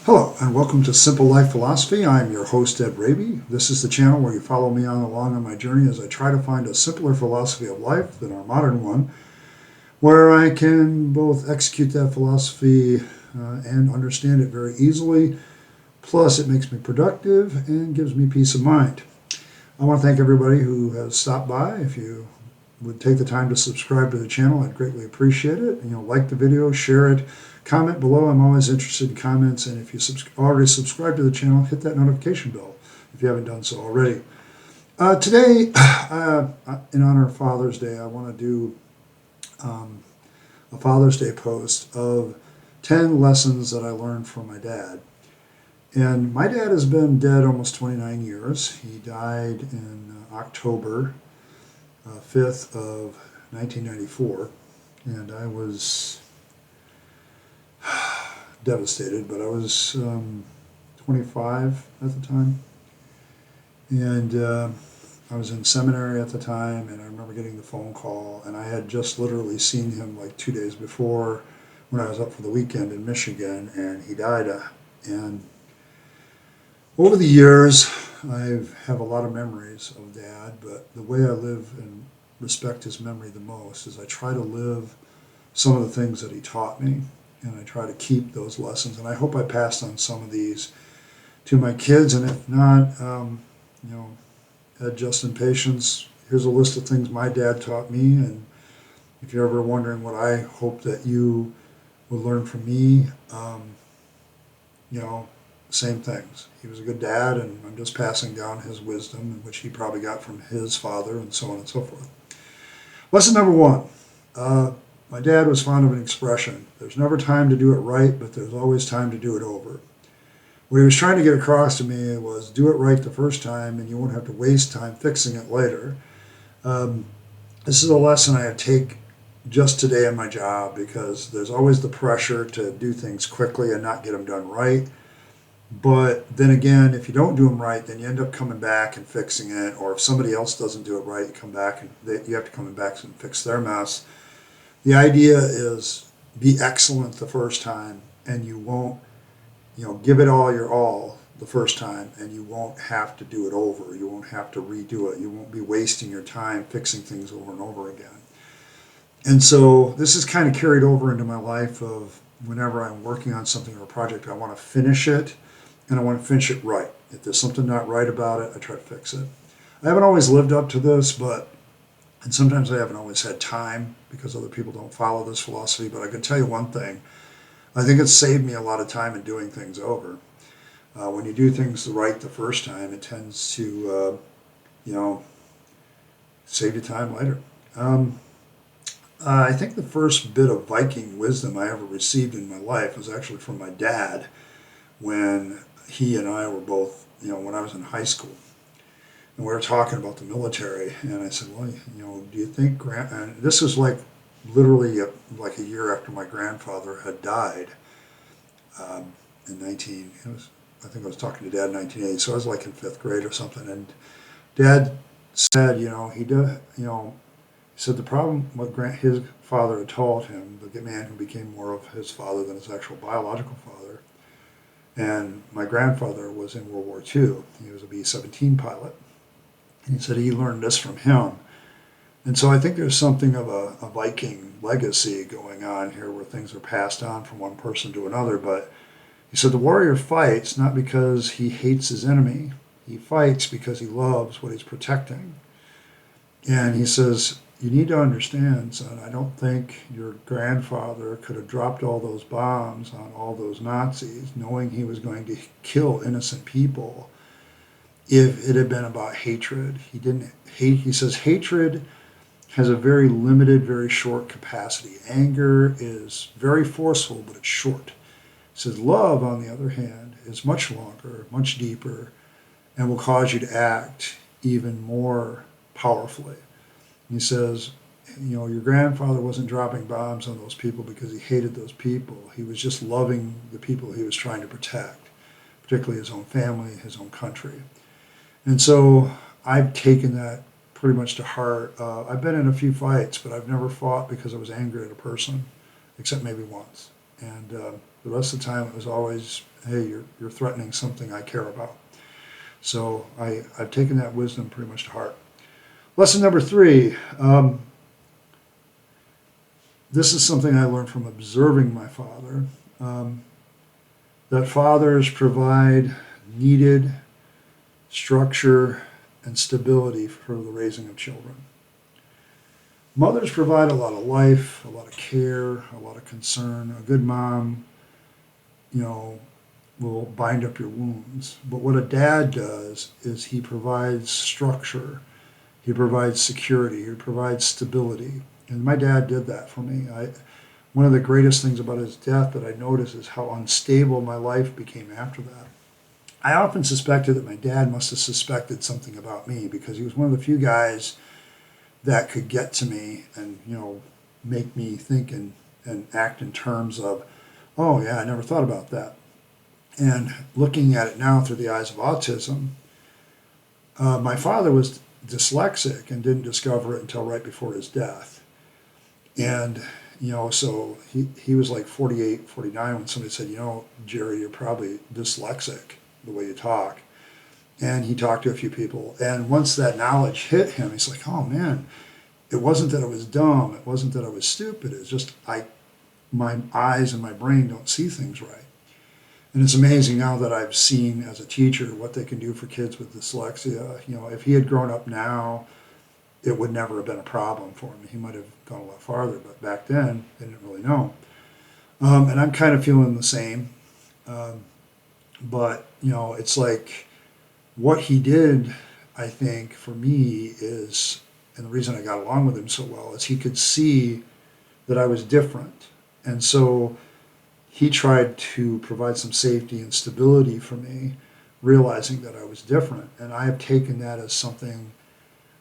Hello, and welcome to Simple Life Philosophy. I'm your host, Ed Raby. This is the channel where you follow me along on my journey as I try to find a simpler philosophy of life than our modern one, where I can both execute that philosophy and understand it very easily. Plus, it makes me productive and gives me peace of mind. I want to thank everybody who has stopped by. If you would take the time to subscribe to the channel, I'd greatly appreciate it. Like the video, share it, comment below. I'm always interested in comments. And if you already subscribe to the channel, hit that notification bell if you haven't done so already. Today, in honor of Father's Day, I want to do a Father's Day post of 10 lessons that I learned from my dad. And my dad has been dead almost 29 years. He died in October 5th of 1994, and I was devastated, but I was 25 at the time, and I was in seminary at the time, and I remember getting the phone call, and I had just literally seen him like 2 days before when I was up for the weekend in Michigan, and he died. And over the years, I have a lot of memories of Dad, but the way I live and respect his memory the most is I try to live some of the things that he taught me, and I try to keep those lessons. And I hope I passed on some of these to my kids, and if not, just in patience, here's a list of things my dad taught me, and if you're ever wondering what I hope that you will learn from me, you know, same things. He was a good dad, and I'm just passing down his wisdom, which he probably got from his father, and so on and so forth. Lesson number one. My dad was fond of an expression: there's never time to do it right, but there's always time to do it over. What he was trying to get across to me was do it right the first time, and you won't have to waste time fixing it later. Um, this is a lesson I take just today in my job, because there's always the pressure to do things quickly and not get them done right. But then again, if you don't do them right, then you end up coming back and fixing it. Or if somebody else doesn't do it right, you come back and you have to come back and fix their mess. The idea is be excellent the first time, and you won't, give it all your all the first time, and you won't have to do it over. You won't have to redo it. You won't be wasting your time fixing things over and over again. And so this is kind of carried over into my life of whenever I'm working on something or a project, I want to finish it, and I want to finish it right. If there's something not right about it, I try to fix it. I haven't always lived up to this, and sometimes I haven't always had time because other people don't follow this philosophy, but I can tell you one thing. I think it's saved me a lot of time in doing things over. When you do things right the first time, it tends to, save you time later. I think the first bit of Viking wisdom I ever received in my life was actually from my dad when he and I were both, when I was in high school. And we were talking about the military, and I said, well, do you think, and this was like literally like a year after my grandfather had died in I think I was talking to Dad in 1980, so I was like in fifth grade or something, and Dad said, he said the problem, what his father had taught him, the man who became more of his father than his actual biological father, and my grandfather was in World War II. He was a B-17 pilot. And he said he learned this from him. And so I think there's something of a Viking legacy going on here where things are passed on from one person to another. But he said the warrior fights not because he hates his enemy. He fights because he loves what he's protecting. And he says, you need to understand, son, I don't think your grandfather could have dropped all those bombs on all those Nazis knowing he was going to kill innocent people if it had been about hatred. He didn't hate. He says hatred has a very limited, very short capacity. Anger is very forceful, but it's short. He says love, on the other hand, is much longer, much deeper, and will cause you to act even more powerfully. He says, your grandfather wasn't dropping bombs on those people because he hated those people. He was just loving the people he was trying to protect, particularly his own family, his own country. And so I've taken that pretty much to heart. I've been in a few fights, but I've never fought because I was angry at a person, except maybe once. And The rest of the time it was always, hey, you're threatening something I care about. So I've taken that wisdom pretty much to heart. Lesson number 3. This is something I learned from observing my father. That fathers provide needed structure and stability for the raising of children. Mothers provide a lot of life, a lot of care, a lot of concern. A good mom, will bind up your wounds. But what a dad does is he provides structure, he provides security, he provides stability. And my dad did that for me. One of the greatest things about his death that I noticed is how unstable my life became after that. I often suspected that my dad must have suspected something about me because he was one of the few guys that could get to me and, make me think and act in terms of, oh yeah, I never thought about that. And looking at it now through the eyes of autism, my father was dyslexic and didn't discover it until right before his death. And, so he was like 48, 49 when somebody said, Jerry, you're probably dyslexic the way you talk. And he talked to a few people. And once that knowledge hit him, he's like, oh man, it wasn't that I was dumb. It wasn't that I was stupid. It's just my eyes and my brain don't see things right. And it's amazing now that I've seen as a teacher what they can do for kids with dyslexia. If he had grown up now, it would never have been a problem for him. He might have gone a lot farther, but back then, they didn't really know. And I'm kind of feeling the same. But, it's like what he did, I think, for me is, and the reason I got along with him so well, is he could see that I was different. And so he tried to provide some safety and stability for me, realizing that I was different. And I have taken that as something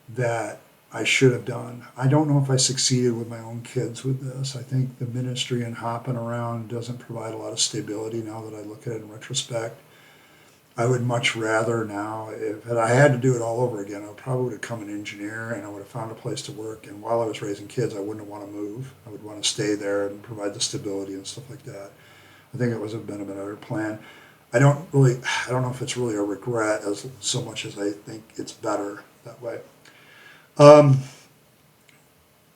that I should have done. I don't know if I succeeded with my own kids with this. I think the ministry and hopping around doesn't provide a lot of stability now that I look at it in retrospect. I would much rather now, if I had to do it all over again, I probably would have become an engineer and I would have found a place to work. And while I was raising kids, I wouldn't want to move. I would want to stay there and provide the stability and stuff like that. I think it would have been a better plan. I don't know if it's really a regret as so much as I think it's better that way.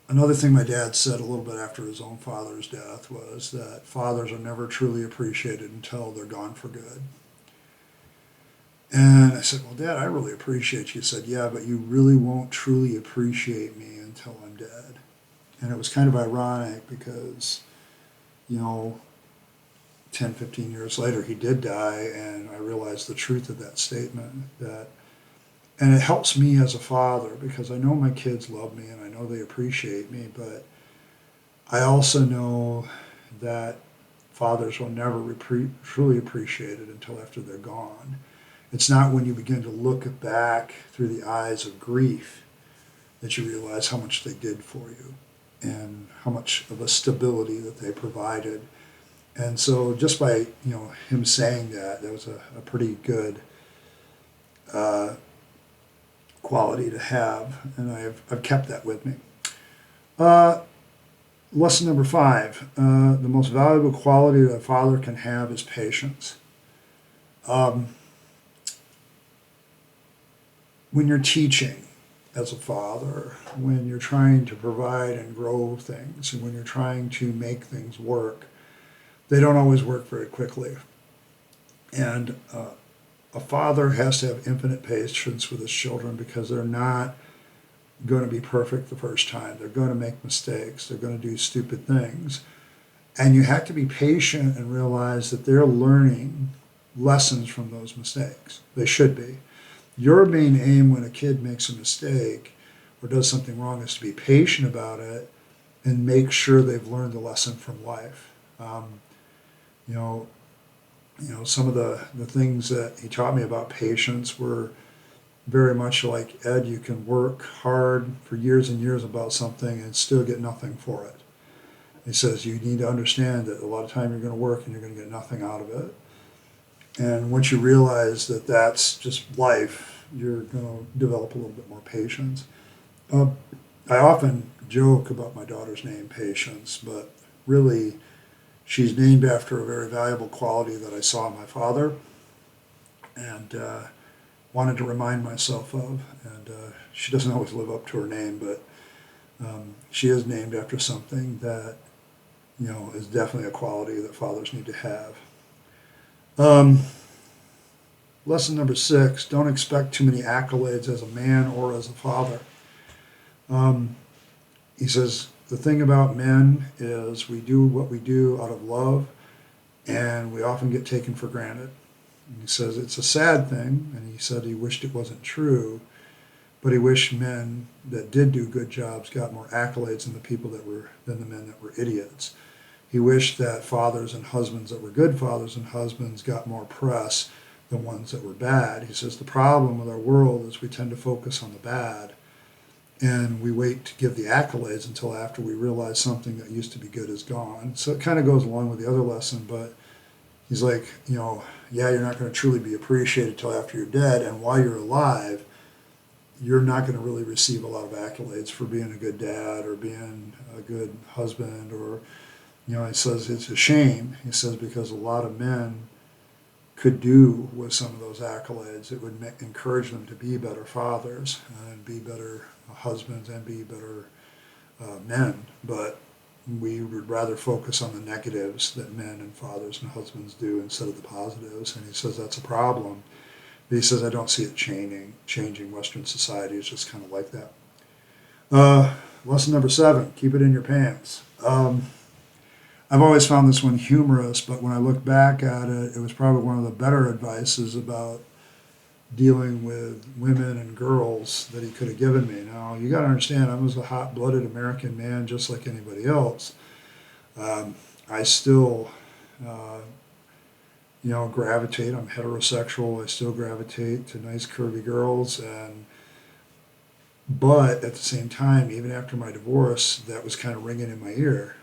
Another thing my dad said a little bit after his own father's death was that fathers are never truly appreciated until they're gone for good. And I said, well, Dad, I really appreciate you. He said, yeah, but you really won't truly appreciate me until I'm dead. And it was kind of ironic because, 10, 15 years later, he did die, and I realized the truth of that statement. And it helps me as a father because I know my kids love me and I know they appreciate me, but I also know that fathers will never truly appreciate it until after they're gone. It's not when you begin to look back through the eyes of grief that you realize how much they did for you and how much of a stability that they provided. And so just by, him saying that was a pretty good quality to have, and I've kept that with me. Lesson number 5, the most valuable quality that a father can have is patience. When you're teaching as a father, when you're trying to provide and grow things, and when you're trying to make things work, they don't always work very quickly. And a father has to have infinite patience with his children because they're not going to be perfect the first time. They're going to make mistakes. They're going to do stupid things. And you have to be patient and realize that they're learning lessons from those mistakes. They should be. Your main aim when a kid makes a mistake or does something wrong is to be patient about it and make sure they've learned the lesson from life. Some of the things that he taught me about patience were very much like, Ed, you can work hard for years and years about something and still get nothing for it. He says you need to understand that a lot of time you're going to work and you're going to get nothing out of it. And once you realize that that's just life, you're going to develop a little bit more patience. I often joke about my daughter's name, Patience, but really She's named after a very valuable quality that I saw in my father and wanted to remind myself of. And she doesn't always live up to her name, but she is named after something that, is definitely a quality that fathers need to have. Um, Lesson number 6, don't expect too many accolades as a man or as a father. Um, he says, the thing about men is we do what we do out of love, and we often get taken for granted. And he says it's a sad thing, and he said he wished it wasn't true, but he wished men that did do good jobs got more accolades than the men that were idiots. He wished that fathers and husbands that were good fathers and husbands got more press than ones that were bad. He says the problem with our world is we tend to focus on the bad, and we wait to give the accolades until after we realize something that used to be good is gone. So it kind of goes along with the other lesson, but he's like, yeah, you're not going to truly be appreciated till after you're dead, and while you're alive, you're not going to really receive a lot of accolades for being a good dad or being a good husband or, he says it's a shame. He says because a lot of men could do with some of those accolades. It would encourage them to be better fathers and be better husbands and be better men. But we would rather focus on the negatives that men and fathers and husbands do instead of the positives. And he says that's a problem. But he says I don't see it changing. Western society is just kind of like that. Lesson number 7, keep it in your pants. I've always found this one humorous, but when I look back at it, it was probably one of the better advices about dealing with women and girls that he could have given me. Now, you got to understand, I was a hot-blooded American man just like anybody else. I still, gravitate. I'm heterosexual. I still gravitate to nice, curvy girls. But at the same time, even after my divorce, that was kind of ringing in my ear.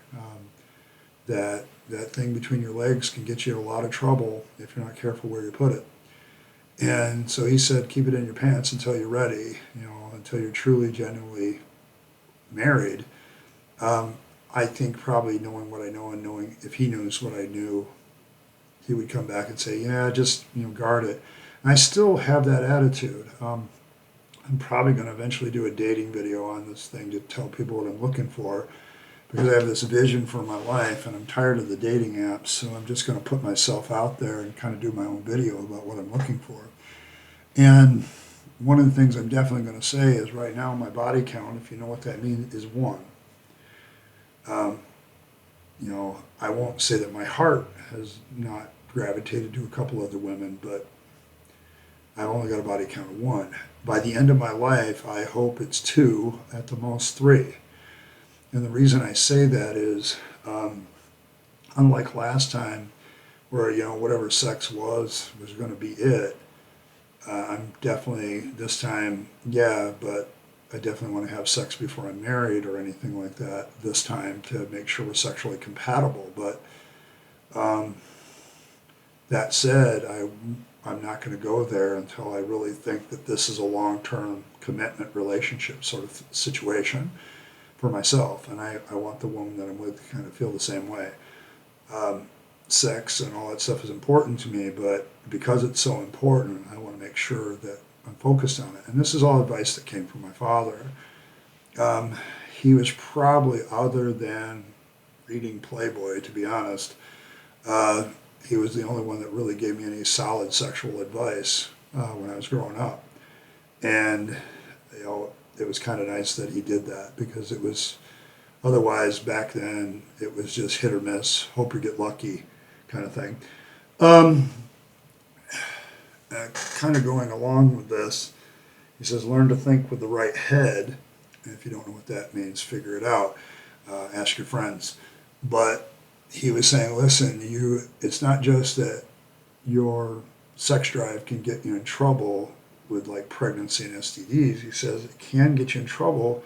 That thing between your legs can get you in a lot of trouble if you're not careful where you put it. And so he said, keep it in your pants until you're ready, until you're truly, genuinely married. I think probably knowing what I know and knowing if he knows what I knew, he would come back and say, yeah, just, guard it. And I still have that attitude. I'm probably going to eventually do a dating video on this thing to tell people what I'm looking for, because I have this vision for my life and I'm tired of the dating apps, so I'm just going to put myself out there and kind of do my own video about what I'm looking for. And one of the things I'm definitely going to say is right now my body count, if you know what that means, is 1. I won't say that my heart has not gravitated to a couple other women, but I've only got a body count of 1. By the end of my life, I hope it's 2, at the most 3. And the reason I say that is, unlike last time, where, whatever sex was going to be it, I'm definitely, this time, but I definitely want to have sex before I'm married or anything like that this time to make sure we're sexually compatible. But that said, I'm not going to go there until I really think that this is a long-term commitment relationship sort of situation for myself, and I want the woman that I'm with to kind of feel the same way. Sex and all that stuff is important to me, but because it's so important, I want to make sure that I'm focused on it. And this is all advice that came from my father. He was probably, other than reading Playboy, to be honest, he was the only one that really gave me any solid sexual advice when I was growing up. And, it was kind of nice that he did that, because it was, otherwise back then, it was just hit or miss, hope you get lucky kind of thing. Kind of going along with this, he says, learn to think with the right head. And if you don't know what that means, figure it out. Ask your friends. But he was saying, listen, it's not just that your sex drive can get you in trouble with like pregnancy and STDs. He says it can get you in trouble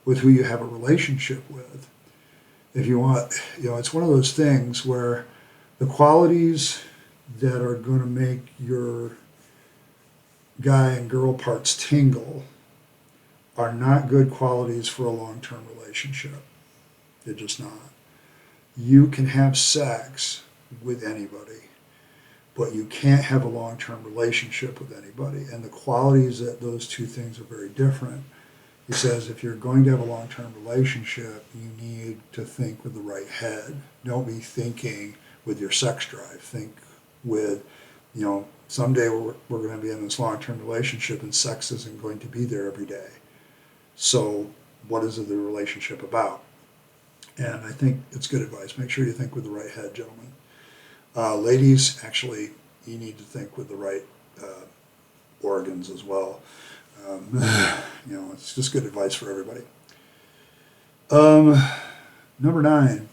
with who you have a relationship with. If you want, it's one of those things where the qualities that are going to make your guy and girl parts tingle are not good qualities for a long-term relationship. They're just not. you can have sex with anybody, but you can't have a long-term relationship with anybody. And the qualities that those two things are very different. He says if you're going to have a long-term relationship, you need to think with the right head. Don't be thinking with your sex drive. Think with, someday we're going to be in this long-term relationship and sex isn't going to be there every day. So what is the relationship about? And I think it's good advice. Make sure you think with the right head, gentlemen. Ladies, actually, you need to think with the right organs as well. It's just good advice for everybody. Number 9,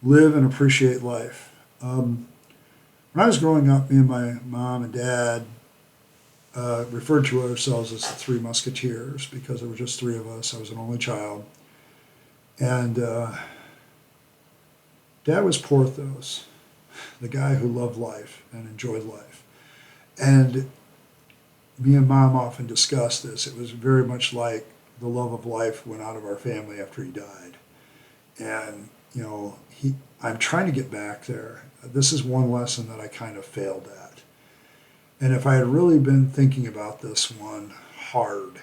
live and appreciate life. When I was growing up, me and my mom and dad referred to ourselves as the Three Musketeers because there were just 3 of us. I was an only child. And Dad was Porthos, the guy who loved life and enjoyed life. And me and Mom often discussed this. It was very much like the love of life went out of our family after he died. And, I'm trying to get back there. This is one lesson that I kind of failed at. And if I had really been thinking about this one hard,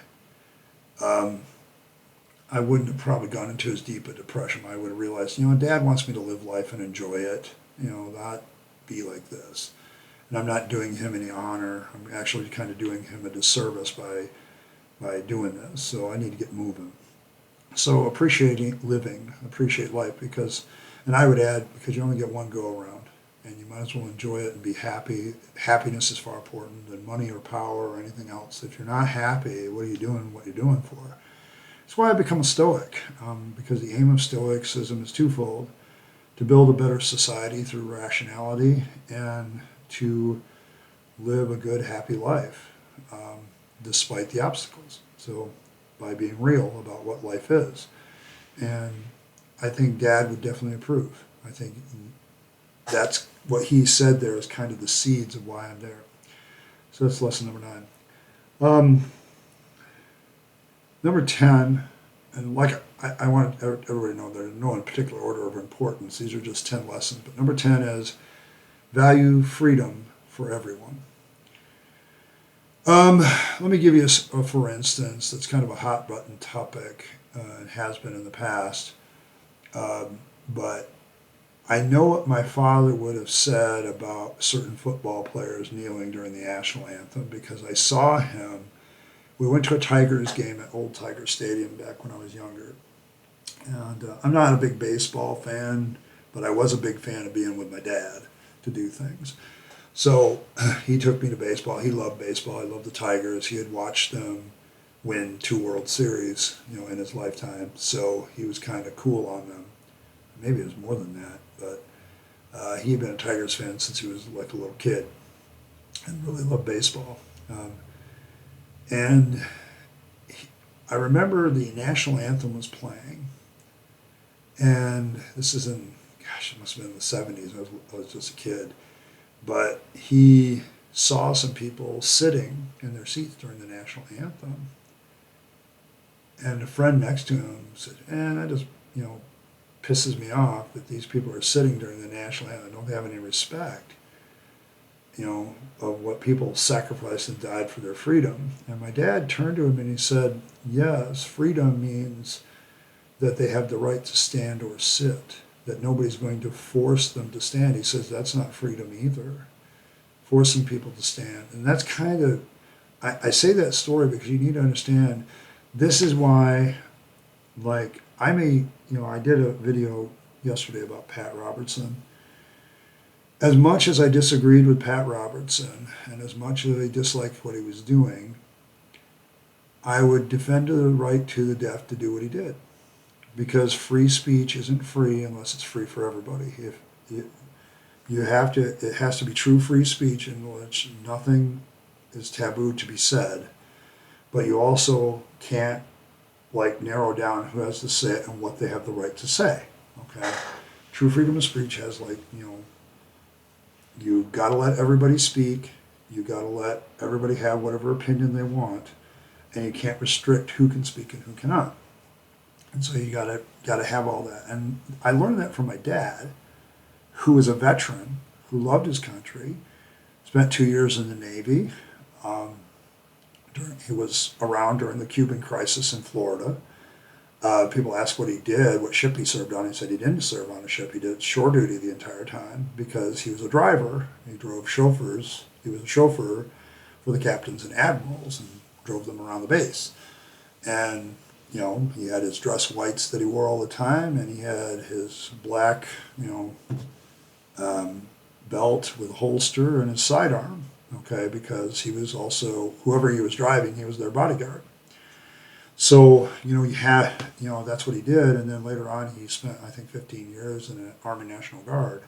I wouldn't have probably gone into as deep a depression. I would have realized, Dad wants me to live life and enjoy it, not be like this. And I'm not doing him any honor. I'm actually kind of doing him a disservice by doing this. So I need to get moving. So appreciate living, appreciate life, and I would add, because you only get one go around, and you might as well enjoy it and be happy. Happiness is far important than money or power or anything else. If you're not happy, what are you doing what you're doing for? That's why I become a Stoic, because the aim of Stoicism is twofold: to build a better society through rationality and to live a good, happy life despite the obstacles. So by being real about what life is. And I think Dad would definitely approve. I think that's what he said there is kind of the seeds of why I'm there. So that's lesson number 9. Number 10, and like I want everybody to know, there's no in particular order of importance. These are just 10 lessons. But number 10 is value freedom for everyone. Let me give you a for instance, that's kind of a hot button topic and has been in the past. But I know what my father would have said about certain football players kneeling during the national anthem, because I saw him. We went to a Tigers game at Old Tiger Stadium back when I was younger. And I'm not a big baseball fan, but I was a big fan of being with my dad to do things. So he took me to baseball. He loved baseball. He loved the Tigers. He had watched them win 2 World Series, in his lifetime. So he was kind of cool on them. Maybe it was more than that, but he had been a Tigers fan since he was like a little kid and really loved baseball. I remember the national anthem was playing, and this is it must have been in the 70s. I was just a kid. But he saw some people sitting in their seats during the national anthem. And a friend next to him said, that just, pisses me off that these people are sitting during the national anthem. Don't they have any respect, of what people sacrificed and died for their freedom? And my dad turned to him and he said, yes, freedom means that they have the right to stand or sit, that nobody's going to force them to stand. He says that's not freedom either, forcing people to stand. And that's kind of, I say that story because you need to understand, this is why, I did a video yesterday about Pat Robertson. As much as I disagreed with Pat Robertson, and as much as I disliked what he was doing, I would defend the right to the deaf to do what he did. Because free speech isn't free unless it's free for everybody. If it has to be true free speech in which nothing is taboo to be said, but you also can't narrow down who has to say it and what they have the right to say. Okay, true freedom of speech has you got to let everybody speak. You got to let everybody have whatever opinion they want, and you can't restrict who can speak and who cannot. And so you gotta have all that. And I learned that from my dad, who was a veteran, who loved his country, spent 2 years in the Navy. Um, he was around during the Cuban crisis in Florida. People asked what he did, what ship he served on. He said he didn't serve on a ship. He did shore duty the entire time because he was a driver. He drove chauffeurs. He was a chauffeur for the captains and admirals and drove them around the base. And, he had his dress whites that he wore all the time, and he had his black, belt with a holster and his sidearm, okay, because he was also, whoever he was driving, he was their bodyguard. So, that's what he did. And then later on, he spent, I think, 15 years in the Army National Guard.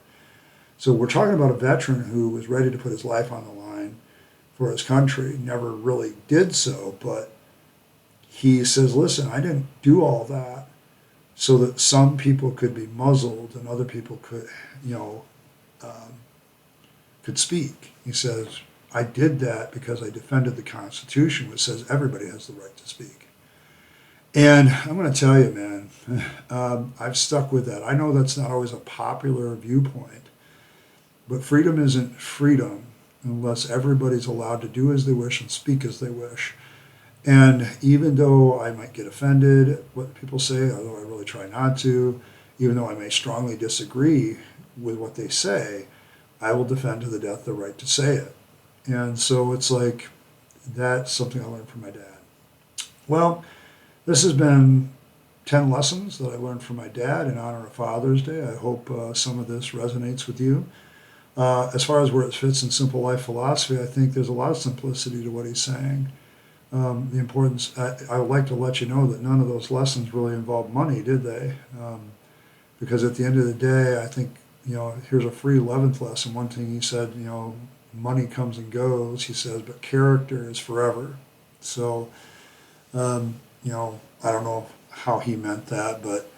So we're talking about a veteran who was ready to put his life on the line for his country, never really did so, but he says, listen, I didn't do all that so that some people could be muzzled and other people um, could speak. He says, I did that because I defended the Constitution, which says everybody has the right to speak. And I'm going to tell you, man, I've stuck with that. I know that's not always a popular viewpoint, but freedom isn't freedom unless everybody's allowed to do as they wish and speak as they wish. And even though I might get offended at what people say, although I really try not to, even though I may strongly disagree with what they say, I will defend to the death the right to say it. And so it's like, that's something I learned from my dad. Well, this has been 10 lessons that I learned from my dad in honor of Father's Day. I hope some of this resonates with you. As far as where it fits in simple life philosophy, I think there's a lot of simplicity to what he's saying. The importance, I would like to let you know that none of those lessons really involved money, did they? Because at the end of the day, I think, here's a free 11th lesson. One thing he said, money comes and goes, he says, but character is forever. So, I don't know how he meant that, but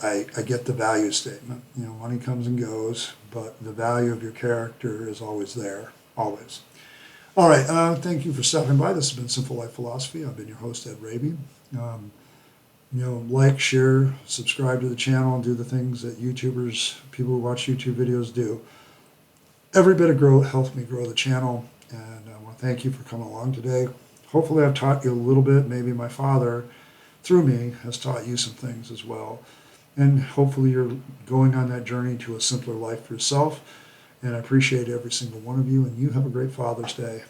I get the value statement. Money comes and goes, but the value of your character is always there, always. All right, thank you for stopping by. This has been Simple Life Philosophy. I've been your host, Ed Raby. Like, share, subscribe to the channel, and do the things that YouTubers, people who watch YouTube videos do. Every bit of growth helps me grow the channel, and I want to thank you for coming along today. Hopefully I've taught you a little bit. Maybe my father, through me, has taught you some things as well. And hopefully you're going on that journey to a simpler life for yourself. And I appreciate every single one of you, and you have a great Father's Day.